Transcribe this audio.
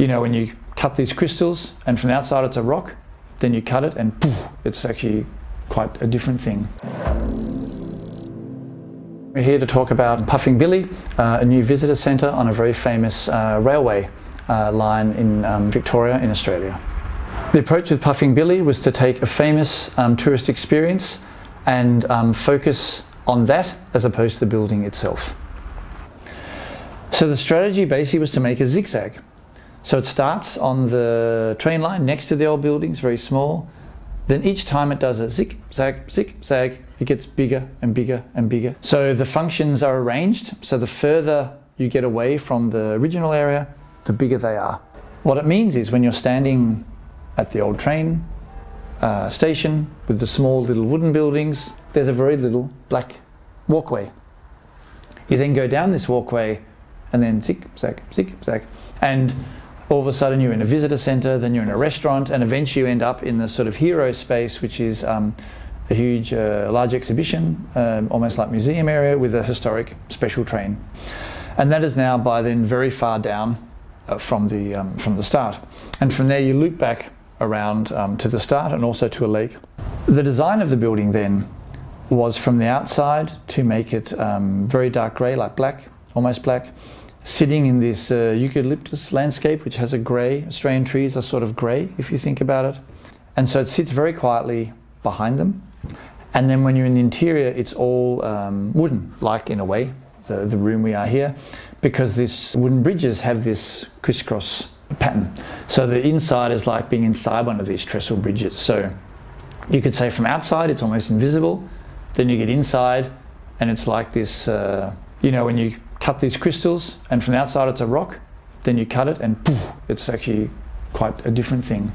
You know, when you cut these crystals and from the outside it's a rock, then you cut it and poof, it's actually quite a different thing. We're here to talk about Puffing Billy, a new visitor centre on a very famous railway line in Victoria in Australia. The approach with Puffing Billy was to take a famous tourist experience and focus on that as opposed to the building itself. So the strategy basically was to make a zigzag. So it starts on the train line next to the old buildings, very small. Then each time it does a zigzag, zigzag, it gets bigger and bigger and bigger. So the functions are arranged, so the further you get away from the original area, the bigger they are. What it means is when you're standing at the old train station with the small little wooden buildings, there's a very little black walkway. You then go down this walkway and then zigzag, zigzag, and all of a sudden you're in a visitor centre, then you're in a restaurant, and eventually you end up in the sort of hero space, which is a huge, large exhibition, almost like museum area with a historic special train. And that is now by then very far down from the start. And from there you loop back around to the start and also to a lake. The design of the building then was from the outside to make it very dark grey, like black, almost black, sitting in this eucalyptus landscape, which has a grey. Australian trees are sort of grey if you think about it. And so it sits very quietly behind them. And then when you're in the interior, it's all wooden, like in a way, the room we are here, because these wooden bridges have this crisscross pattern. So the inside is like being inside one of these trestle bridges. So you could say from outside it's almost invisible, then you get inside and it's like this, you know, when you cut these crystals and from the outside it's a rock, then you cut it and poof, it's actually quite a different thing.